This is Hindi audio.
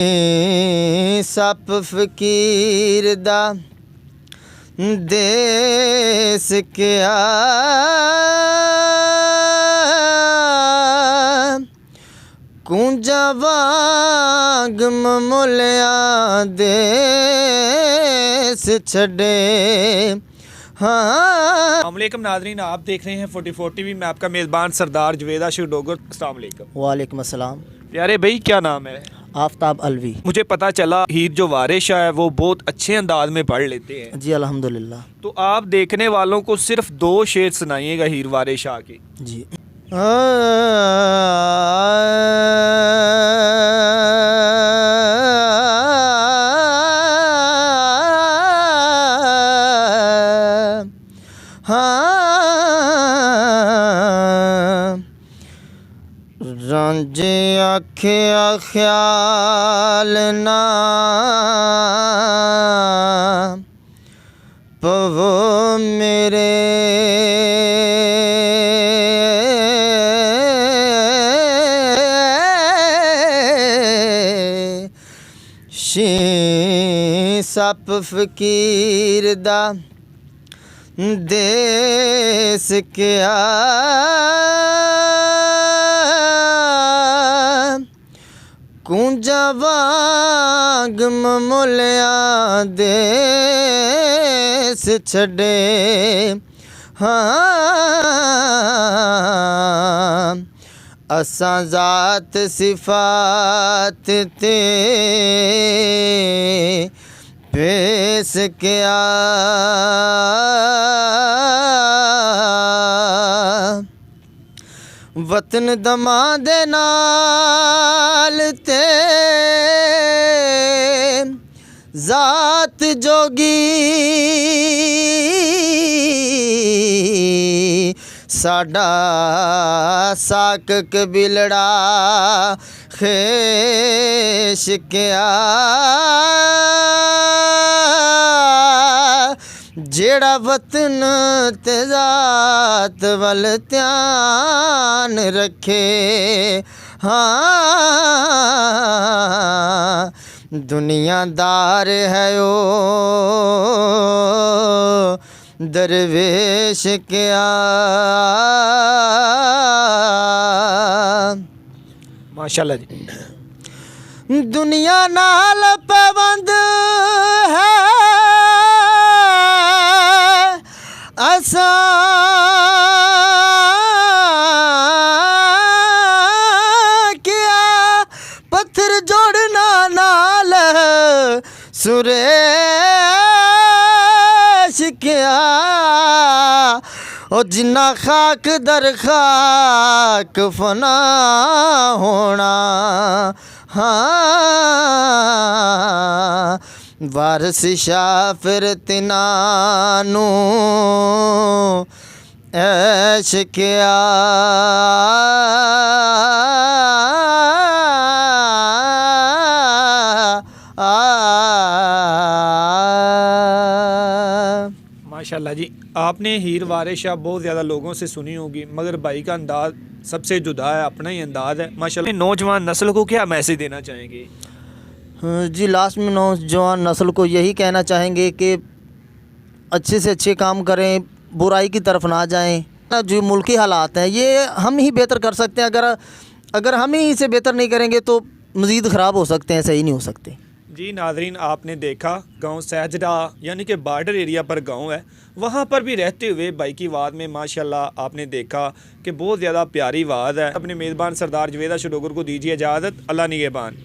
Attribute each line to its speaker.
Speaker 1: सप फकीर दा देस क्या कुंजा वांग ममोलिया देस छड़े। हाँ
Speaker 2: अस्सलामुअलैकुम नाज़रीन, आप देख रहे हैं 44 टीवी। मैं आपका मेज़बान सरदार जवेद आशिक डोगर। अस्सलाम वालेकुम।
Speaker 1: वालेकुम अस्सलाम।
Speaker 2: प्यारे भाई, क्या नाम है?
Speaker 1: आफ्ताब अलवी।
Speaker 2: मुझे पता चला हीर जो वारिस शाह है वो बहुत अच्छे अंदाज में पढ़ लेते हैं।
Speaker 1: जी अल्हम्दुलिल्लाह।
Speaker 2: तो आप देखने वालों को सिर्फ 2 शेर सुनाइएगा हीर वारिस शाह के।
Speaker 1: जी रांझे आखिया ख्याल ना पवो मेरे शी सप फकीर दा देस क्या कुंजा वांग ममोलिया देस छड़े। हाँ असां ज़ात सिफात ते पेश क्या वतन दमा दे नाल ते ज़ात जोगी साडा साक कबिलड़ा खेश क्या जेड़ा वतन ते ज़ात वल ध्यान रखे। हाँ दुनियादार है ओ दरवेश क्या।
Speaker 2: माशाल्लाह जी।
Speaker 1: दुनिया नाल पाबंद है असा क्या पत्थर जोड़ना नाल सुरेश क्या ओ जिन्ना खाक दर खाक फना होना। हाँ वारिस शाह फिर तिनानू ऐश क्या
Speaker 2: माशाल्लाह जी। आपने हीर वारिस शाह बहुत ज़्यादा लोगों से सुनी होगी, मगर भाई का अंदाज़ सबसे जुदा है, अपना ही अंदाज़ है माशाल्लाह। नौजवान नस्ल को क्या मैसेज देना चाहेंगे?
Speaker 1: जी लास्ट में नौजवान नस्ल को यही कहना चाहेंगे कि अच्छे से अच्छे काम करें, बुराई की तरफ ना जाएं। जो मुल्की हालात हैं ये हम ही बेहतर कर सकते हैं। अगर हम ही इसे बेहतर नहीं करेंगे तो मज़ीद ख़राब हो सकते हैं, सही नहीं हो सकते।
Speaker 2: जी नाज़रीन, आपने देखा गांव सहजड़ा यानी कि बॉर्डर एरिया पर गांव है, वहां पर भी रहते हुए भाई की आवाज़ में माशाल्लाह आपने देखा कि बहुत ज़्यादा प्यारी आवाज़ है। अपने मेज़बान सरदार जवेद आशिक डोगर को दीजिए इजाज़त। अल्लाह निगहबान।